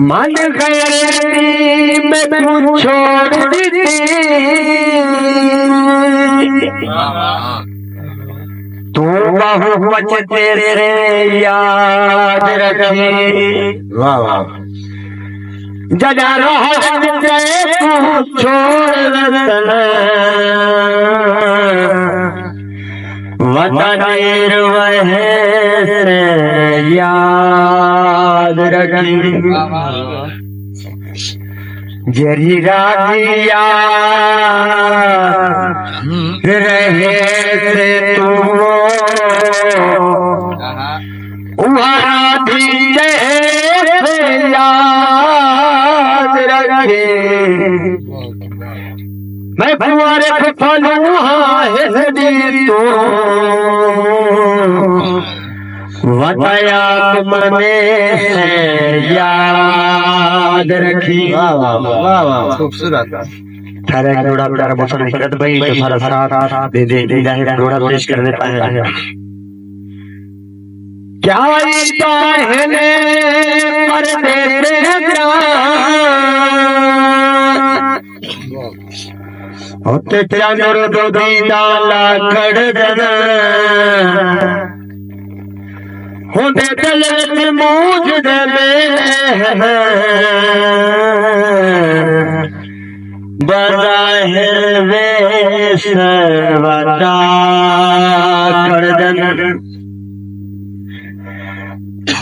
मन गए मैं तू छोड़ दी तू बहुवच तेरे याद रखी वाह वाह जजा रह गए तू छोड़ वतन वह याद रखी जरी राजिया रहे से तू वहाँ भी याद रखे मैं फुआरे फलूँ है तो वतया मने याद रखी। वाह वाह वाह वाह खूबसूरत थारे घोड़ा प्यारा बसन करत भाई तुम्हारा साथ दे दे दे जाहिर घोड़ा पेश कर देता है क्या कहने पर तेरे होते चांदर दो दीदाला कर देना होते चले मूझ दे बज़ाहिर वेश वता कर देना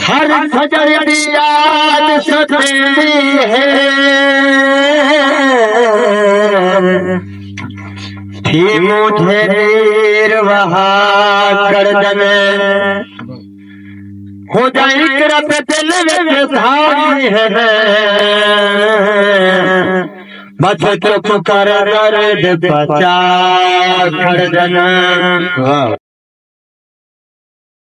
हर फजर याद सतेली है थी मुझे नीर वहा कर देना हो जाए करत दिल में धारी है बच तो कर दर्द बचा कर देना।